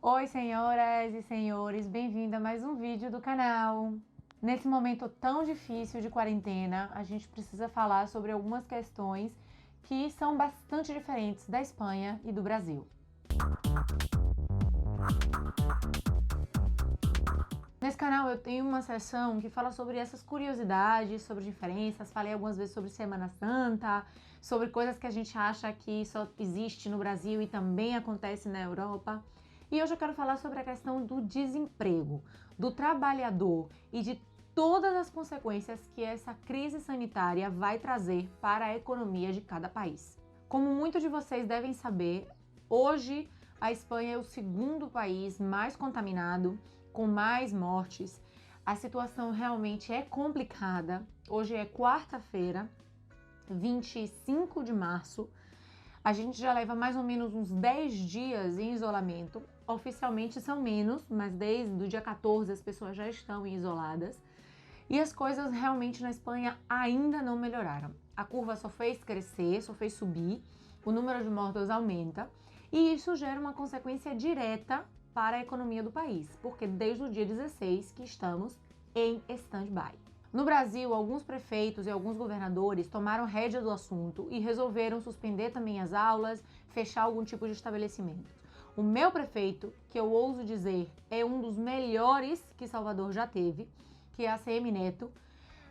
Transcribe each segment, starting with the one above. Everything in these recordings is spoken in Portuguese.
Oi, senhoras e senhores, bem-vindo a mais um vídeo do canal. Nesse momento tão difícil de quarentena, a gente precisa falar sobre algumas questões que são bastante diferentes da Espanha e do Brasil. Nesse canal eu tenho uma seção que fala sobre essas curiosidades, sobre diferenças, falei algumas vezes sobre Semana Santa, sobre coisas que a gente acha que só existe no Brasil e também acontece na Europa. E hoje eu quero falar sobre a questão do desemprego, do trabalhador e de todas as consequências que essa crise sanitária vai trazer para a economia de cada país. Como muitos de vocês devem saber, hoje a Espanha é o segundo país mais contaminado, com mais mortes. A situação realmente é complicada. Hoje é quarta-feira, 25 de março. A gente já leva mais ou menos uns 10 dias em isolamento. Oficialmente são menos, mas desde o dia 14 as pessoas já estão isoladas. E as coisas realmente na Espanha ainda não melhoraram. A curva só fez crescer, só fez subir, o número de mortos aumenta e isso gera uma consequência direta para a economia do país, porque desde o dia 16 que estamos em stand-by. No Brasil, alguns prefeitos e alguns governadores tomaram rédea do assunto e resolveram suspender também as aulas, fechar algum tipo de estabelecimento. O meu prefeito, que eu ouso dizer é um dos melhores que Salvador já teve, que é a ACM Neto.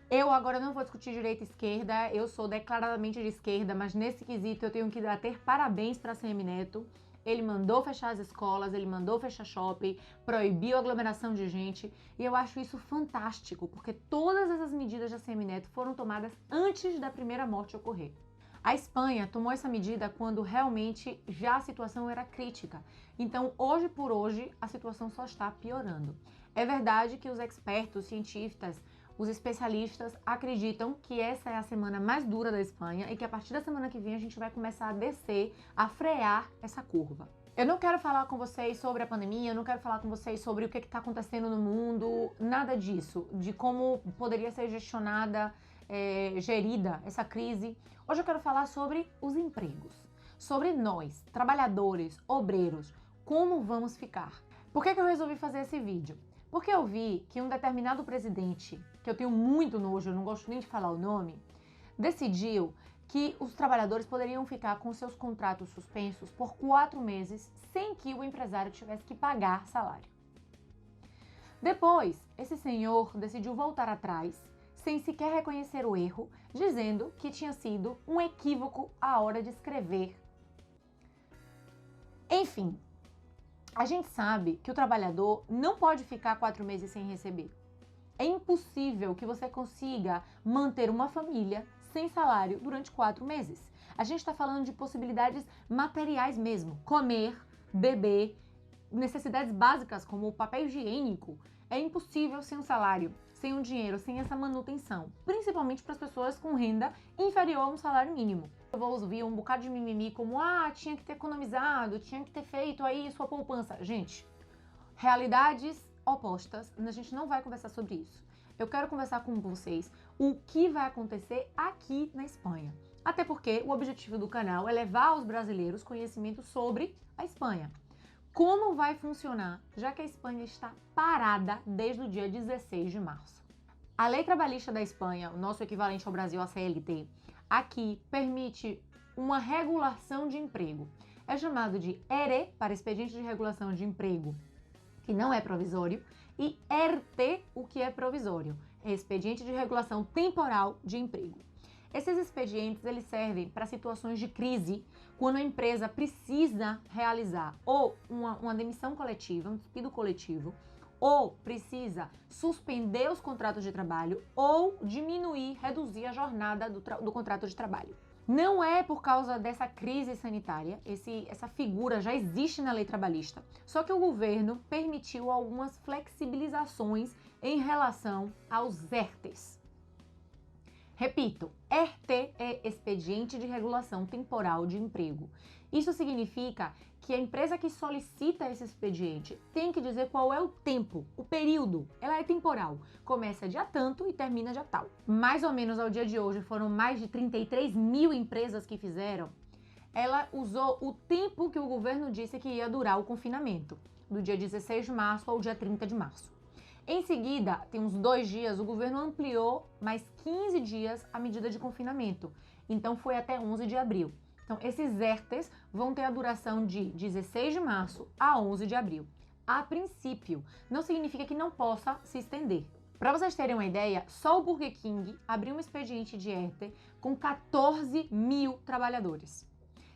Eu agora não vou discutir direita e esquerda, eu sou declaradamente de esquerda, mas nesse quesito eu tenho que dar ter parabéns para a ACM Neto. Ele mandou fechar as escolas, ele mandou fechar shopping, proibiu a aglomeração de gente, e eu acho isso fantástico, porque todas essas medidas da ACM Neto foram tomadas antes da primeira morte ocorrer. A Espanha tomou essa medida quando realmente já a situação era crítica. Então, hoje por hoje, a situação só está piorando. É verdade que os expertos, cientistas, os especialistas acreditam que essa é a semana mais dura da Espanha e que a partir da semana que vem a gente vai começar a descer, a frear essa curva. Eu não quero falar com vocês sobre a pandemia, eu não quero falar com vocês sobre o que está acontecendo no mundo, nada disso, de como poderia ser gestionada, gerida essa crise. Hoje eu quero falar sobre os empregos, sobre nós, trabalhadores, obreiros, como vamos ficar. Por que eu resolvi fazer esse vídeo? Porque eu vi que um determinado presidente, que eu tenho muito nojo, eu não gosto nem de falar o nome, decidiu que os trabalhadores poderiam ficar com seus contratos suspensos por 4 meses sem que o empresário tivesse que pagar salário. Depois, esse senhor decidiu voltar atrás, sem sequer reconhecer o erro, dizendo que tinha sido um equívoco à hora de escrever. Enfim, a gente sabe que o trabalhador não pode ficar 4 meses sem receber. É impossível que você consiga manter uma família sem salário durante 4 meses. A gente está falando de possibilidades materiais mesmo. Comer, beber, necessidades básicas como o papel higiênico. É impossível sem um salário, sem um dinheiro, sem essa manutenção. Principalmente para as pessoas com renda inferior a um salário mínimo. Eu vou ouvir um bocado de mimimi como tinha que ter economizado, tinha que ter feito aí sua poupança. Gente, realidades opostas, a gente não vai conversar sobre isso. Eu quero conversar com vocês o que vai acontecer aqui na Espanha. Até porque o objetivo do canal é levar aos brasileiros conhecimento sobre a Espanha. Como vai funcionar, já que a Espanha está parada desde o dia 16 de março. A lei trabalhista da Espanha, o nosso equivalente ao Brasil, a CLT, aqui permite uma regulação de emprego. É chamado de ERE, para Expediente de Regulação de Emprego, que não é provisório, e ERTE, o que é provisório, é Expediente de Regulação Temporal de Emprego. Esses expedientes eles servem para situações de crise, quando a empresa precisa realizar ou uma demissão coletiva, um despido coletivo, ou precisa suspender os contratos de trabalho ou diminuir, reduzir a jornada do contrato de trabalho. Não é por causa dessa crise sanitária, essa figura já existe na lei trabalhista, só que o governo permitiu algumas flexibilizações em relação aos ERTEs. Repito, ERTE é Expediente de Regulação Temporal de Emprego. Isso significa que a empresa que solicita esse expediente tem que dizer qual é o tempo, o período. Ela é temporal, começa dia tanto e termina dia tal. Mais ou menos ao dia de hoje foram mais de 33 mil empresas que fizeram. Ela usou o tempo que o governo disse que ia durar o confinamento. do dia 16 de março ao dia 30 de março. Em seguida, tem uns 2 dias, o governo ampliou mais 15 dias a medida de confinamento. Então, foi até 11 de abril. Então, esses ERTEs vão ter a duração de 16 de março a 11 de abril. A princípio, não significa que não possa se estender. Para vocês terem uma ideia, só o Burger King abriu um expediente de ERTE com 14 mil trabalhadores.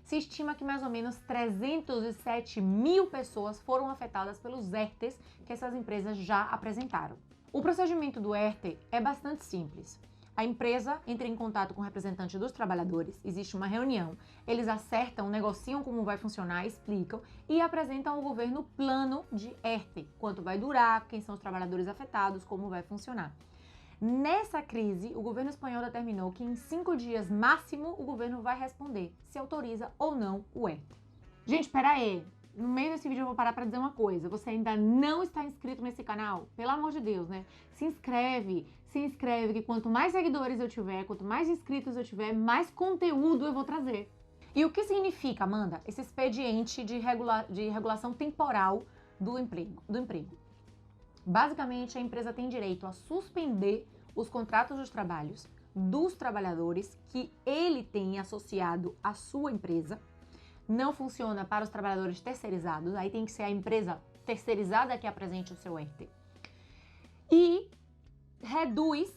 Se estima que mais ou menos 307 mil pessoas foram afetadas pelos ERTEs que essas empresas já apresentaram. O procedimento do ERTE é bastante simples. A empresa entra em contato com o representante dos trabalhadores, existe uma reunião, eles acertam, negociam como vai funcionar, explicam e apresentam ao governo o plano de ERTE, quanto vai durar, quem são os trabalhadores afetados, como vai funcionar. Nessa crise, o governo espanhol determinou que em 5 dias máximo o governo vai responder se autoriza ou não o ERTE. Gente, pera aí. No meio desse vídeo eu vou parar para dizer uma coisa. Você ainda não está inscrito nesse canal? Pelo amor de Deus, né? Se inscreve que quanto mais seguidores eu tiver, quanto mais inscritos eu tiver, mais conteúdo eu vou trazer. E o que significa, Amanda, esse expediente de regulação temporal do emprego? Basicamente, a empresa tem direito a suspender os contratos de trabalho dos trabalhadores que ele tem associado à sua empresa. Não funciona para os trabalhadores terceirizados, aí tem que ser a empresa terceirizada que apresente o seu ERTE. E reduz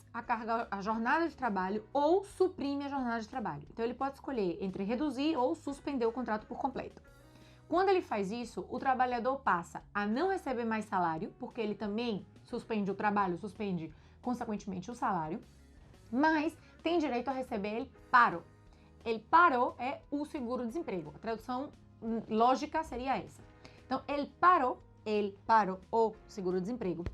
a jornada de trabalho ou suprime a jornada de trabalho. Então, ele pode escolher entre reduzir ou suspender o contrato por completo. Quando ele faz isso, o trabalhador passa a não receber mais salário, porque ele também suspende o trabalho, suspende, consequentemente, o salário, mas tem direito a receber ele parou. Ele parou é o seguro-desemprego. A tradução lógica seria essa. Então, ele parou o seguro-desemprego.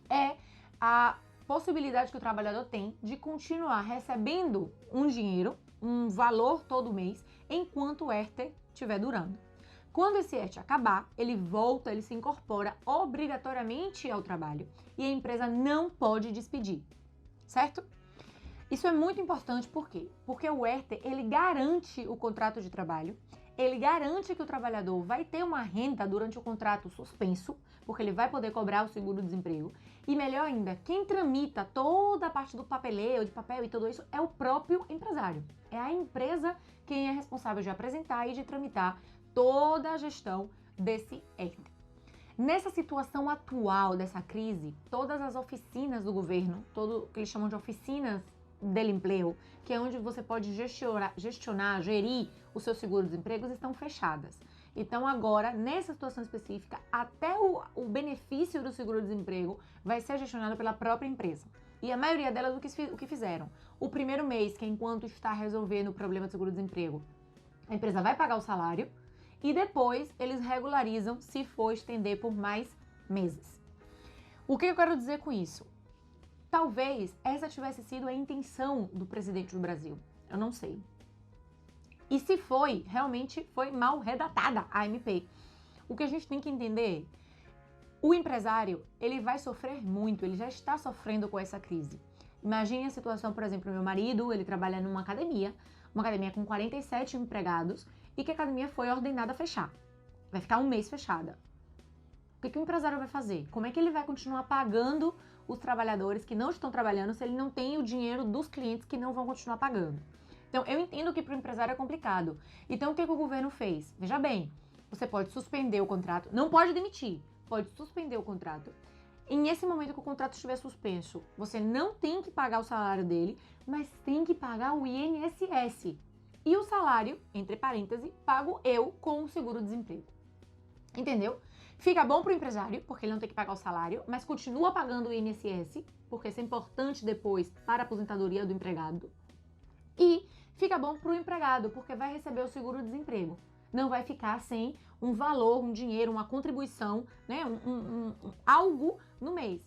É a possibilidade que o trabalhador tem de continuar recebendo um dinheiro, um valor todo mês, enquanto o ERTE estiver durando. Quando esse ERTE acabar, ele volta, ele se incorpora obrigatoriamente ao trabalho e a empresa não pode despedir, certo? Isso é muito importante, por quê? Porque o ERTE, ele garante o contrato de trabalho, ele garante que o trabalhador vai ter uma renda durante o contrato suspenso, porque ele vai poder cobrar o seguro-desemprego, e melhor ainda, quem tramita toda a parte do papeleio, de papel e tudo isso, é o próprio empresário. É a empresa quem é responsável de apresentar e de tramitar toda a gestão desse ERTE. Nessa situação atual dessa crise, todas as oficinas do governo, todo o que eles chamam de oficinas del empleo, que é onde você pode gestionar, gerir o seu seguro-desemprego, estão fechadas. Então agora, nessa situação específica, até o benefício do seguro-desemprego vai ser gestionado pela própria empresa. E a maioria delas o que fizeram? O primeiro mês, que é enquanto está resolvendo o problema do seguro-desemprego, a empresa vai pagar o salário e depois eles regularizam se for estender por mais meses. O que eu quero dizer com isso? Talvez essa tivesse sido a intenção do presidente do Brasil. Eu não sei. E se foi, realmente foi mal redatada a MP. O que a gente tem que entender, o empresário, ele vai sofrer muito, ele já está sofrendo com essa crise. Imagine a situação, por exemplo, meu marido, ele trabalha numa academia com 47 empregados e que a academia foi ordenada a fechar. Vai ficar um mês fechada. O que o empresário vai fazer? Como é que ele vai continuar pagando os trabalhadores que não estão trabalhando se ele não tem o dinheiro dos clientes que não vão continuar pagando? Então, eu entendo que para o empresário é complicado. Então, o que o governo fez? Veja bem, você pode suspender o contrato, não pode demitir, pode suspender o contrato. E nesse momento que o contrato estiver suspenso, você não tem que pagar o salário dele, mas tem que pagar o INSS. E o salário, entre parênteses, pago eu com o seguro-desemprego. Entendeu? Fica bom para o empresário, porque ele não tem que pagar o salário, mas continua pagando o INSS, porque isso é importante depois para a aposentadoria do empregado. E fica bom para o empregado, porque vai receber o seguro-desemprego. Não vai ficar sem um valor, um dinheiro, uma contribuição, né, algo no mês,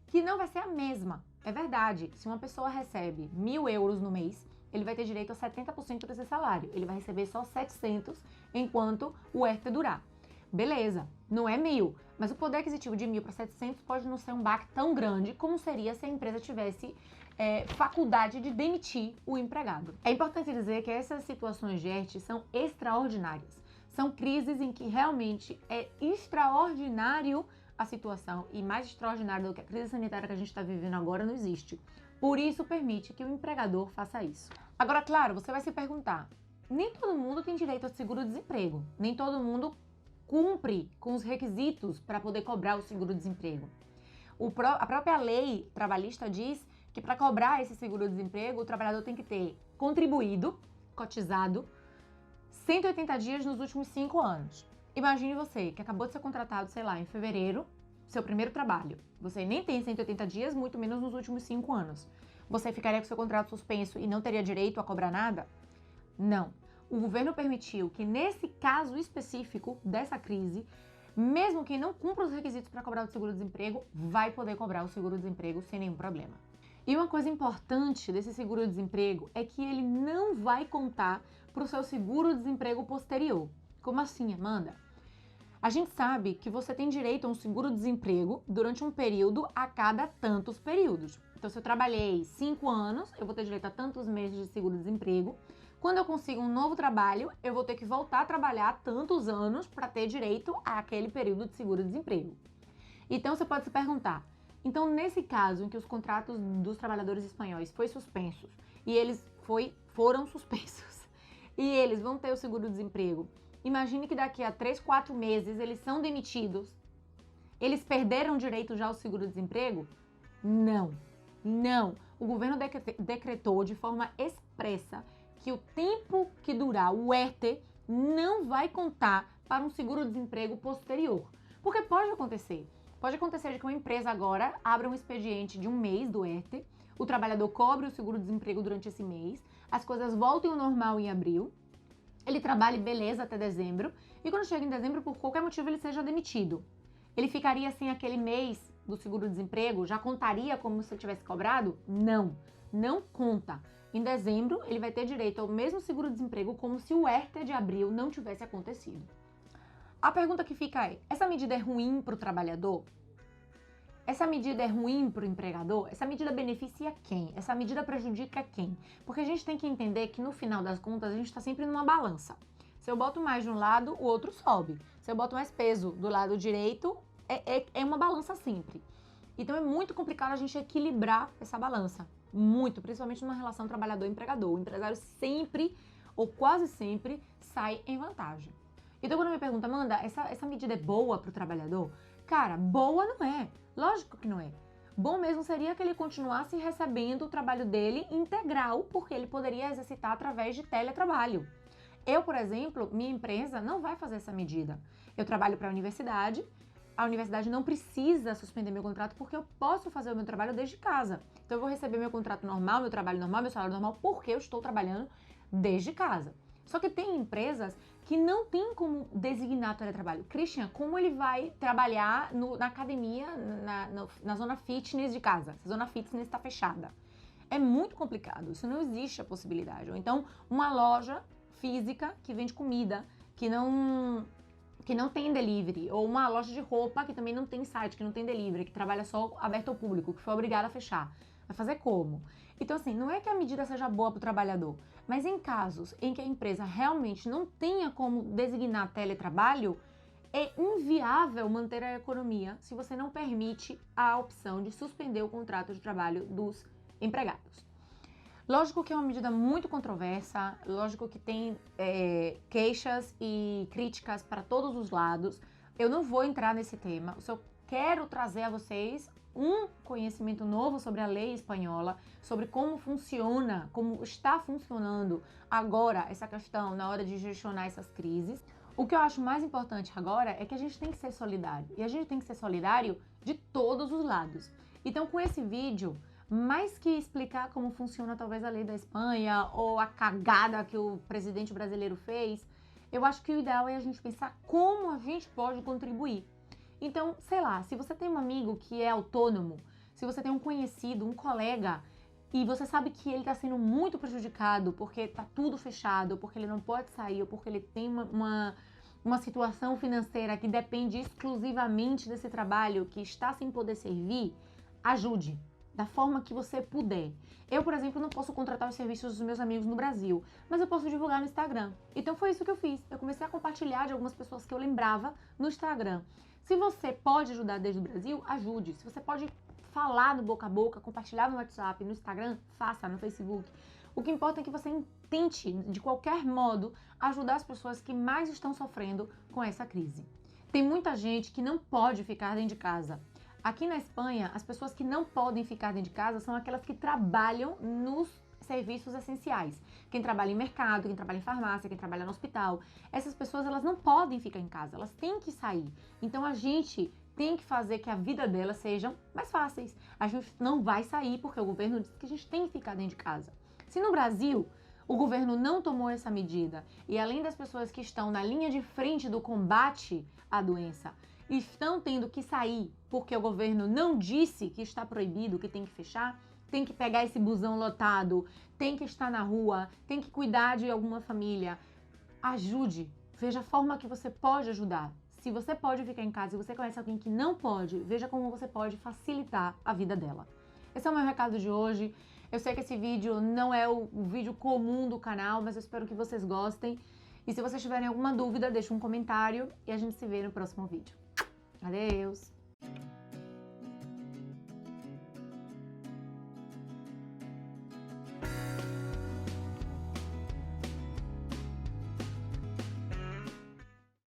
que não vai ser a mesma. É verdade, se uma pessoa recebe 1.000 euros no mês, ele vai ter direito a 70% desse salário. Ele vai receber só 700 enquanto o ERTE durar. Beleza, não é 1.000, mas o poder aquisitivo de 1.000 para 700 pode não ser um baque tão grande como seria se a empresa tivesse faculdade de demitir o empregado. É importante dizer que essas situações de ERTE são extraordinárias. São crises em que realmente é extraordinário a situação, e mais extraordinário do que a crise sanitária que a gente está vivendo agora não existe. Por isso, permite que o empregador faça isso. Agora, claro, você vai se perguntar, nem todo mundo tem direito a seguro-desemprego, nem todo mundo cumpre com os requisitos para poder cobrar o seguro-desemprego. A própria lei trabalhista diz que para cobrar esse seguro-desemprego, o trabalhador tem que ter contribuído, cotizado, 180 dias nos últimos 5 anos. Imagine você que acabou de ser contratado, sei lá, em fevereiro, seu primeiro trabalho. Você nem tem 180 dias, muito menos nos últimos 5 anos. Você ficaria com seu contrato suspenso e não teria direito a cobrar nada? Não. O governo permitiu que, nesse caso específico dessa crise, mesmo quem não cumpra os requisitos para cobrar o seguro-desemprego, vai poder cobrar o seguro-desemprego sem nenhum problema. E uma coisa importante desse seguro-desemprego é que ele não vai contar para o seu seguro-desemprego posterior. Como assim, Amanda? A gente sabe que você tem direito a um seguro-desemprego durante um período a cada tantos períodos. Então, se eu trabalhei 5 anos, eu vou ter direito a tantos meses de seguro-desemprego. Quando eu consigo um novo trabalho, eu vou ter que voltar a trabalhar tantos anos para ter direito àquele período de seguro-desemprego. Então, você pode se perguntar, então, nesse caso em que os contratos dos trabalhadores espanhóis foram suspensos e eles foram suspensos e eles vão ter o seguro-desemprego, imagine que daqui a 3, 4 meses eles são demitidos. Eles perderam direito já ao seguro-desemprego? Não, não. O governo decretou de forma expressa que o tempo que durar o ERTE não vai contar para um seguro-desemprego posterior. Porque pode acontecer. Pode acontecer de que uma empresa agora abra um expediente de um mês do ERTE, o trabalhador cobre o seguro-desemprego durante esse mês, as coisas voltem ao normal em abril, ele trabalhe beleza até dezembro, e quando chega em dezembro, por qualquer motivo, ele seja demitido. Ele ficaria sem aquele mês do seguro-desemprego? Já contaria como se ele tivesse cobrado? Não, não conta. Em dezembro, ele vai ter direito ao mesmo seguro-desemprego como se o ERTE de abril não tivesse acontecido. A pergunta que fica é, essa medida é ruim para o trabalhador? Essa medida é ruim para o empregador? Essa medida beneficia quem? Essa medida prejudica quem? Porque a gente tem que entender que no final das contas a gente está sempre numa balança. Se eu boto mais de um lado, o outro sobe. Se eu boto mais peso do lado direito, é uma balança sempre. Então é muito complicado a gente equilibrar essa balança. Muito, principalmente numa relação trabalhador-empregador. O empresário sempre, ou quase sempre, sai em vantagem. Então quando me pergunta, Amanda, essa medida é boa para o trabalhador? Cara, boa não é. Lógico que não é. Bom mesmo seria que ele continuasse recebendo o trabalho dele integral, porque ele poderia exercitar através de teletrabalho. Eu, por exemplo, minha empresa não vai fazer essa medida. Eu trabalho para a universidade não precisa suspender meu contrato porque eu posso fazer o meu trabalho desde casa. Então eu vou receber meu contrato normal, meu trabalho normal, meu salário normal, porque eu estou trabalhando desde casa. Só que tem empresas que não tem como designar teletrabalho. Christian, como ele vai trabalhar na academia, na zona fitness de casa? Se a zona fitness está fechada. É muito complicado, isso não existe a possibilidade. Ou então, uma loja física que vende comida, que não tem delivery, ou uma loja de roupa que também não tem site, que não tem delivery, que trabalha só aberto ao público, que foi obrigada a fechar. Vai fazer como? Então, assim, não é que a medida seja boa para o trabalhador, mas em casos em que a empresa realmente não tenha como designar teletrabalho, é inviável manter a economia se você não permite a opção de suspender o contrato de trabalho dos empregados. Lógico que é uma medida muito controversa, lógico que tem queixas e críticas para todos os lados. Eu não vou entrar nesse tema, eu só quero trazer a vocês um conhecimento novo sobre a lei espanhola, sobre como funciona, como está funcionando agora essa questão na hora de gestionar essas crises. O que eu acho mais importante agora é que a gente tem que ser solidário, e a gente tem que ser solidário de todos os lados. Então, com esse vídeo, mais que explicar como funciona talvez a lei da Espanha ou a cagada que o presidente brasileiro fez, eu acho que o ideal é a gente pensar como a gente pode contribuir. Então, sei lá, se você tem um amigo que é autônomo, se você tem um conhecido, um colega, e você sabe que ele está sendo muito prejudicado porque está tudo fechado, porque ele não pode sair, ou porque ele tem uma situação financeira que depende exclusivamente desse trabalho, que está sem poder servir, ajude. da forma que você puder. Eu, por exemplo, não posso contratar os serviços dos meus amigos no Brasil, mas eu posso divulgar no Instagram. Então foi isso que eu fiz. Eu comecei a compartilhar de algumas pessoas que eu lembrava no Instagram. Se você pode ajudar desde o Brasil, ajude. Se você pode falar no boca a boca, compartilhar no WhatsApp, no Instagram, faça, no Facebook. O que importa é que você tente, de qualquer modo, ajudar as pessoas que mais estão sofrendo com essa crise. Tem muita gente que não pode ficar dentro de casa. Aqui na Espanha, as pessoas que não podem ficar dentro de casa são aquelas que trabalham nos serviços essenciais. Quem trabalha em mercado, quem trabalha em farmácia, quem trabalha no hospital. Essas pessoas, elas não podem ficar em casa, elas têm que sair. Então a gente tem que fazer que a vida delas sejam mais fáceis. A gente não vai sair porque o governo diz que a gente tem que ficar dentro de casa. Se no Brasil o governo não tomou essa medida e além das pessoas que estão na linha de frente do combate à doença estão tendo que sair porque o governo não disse que está proibido, que tem que fechar, tem que pegar esse busão lotado, tem que estar na rua, tem que cuidar de alguma família. Ajude, veja a forma que você pode ajudar. Se você pode ficar em casa e você conhece alguém que não pode, veja como você pode facilitar a vida dela. Esse é o meu recado de hoje. Eu sei que esse vídeo não é o vídeo comum do canal, mas eu espero que vocês gostem. E se vocês tiverem alguma dúvida, deixe um comentário e a gente se vê no próximo vídeo. Adeus!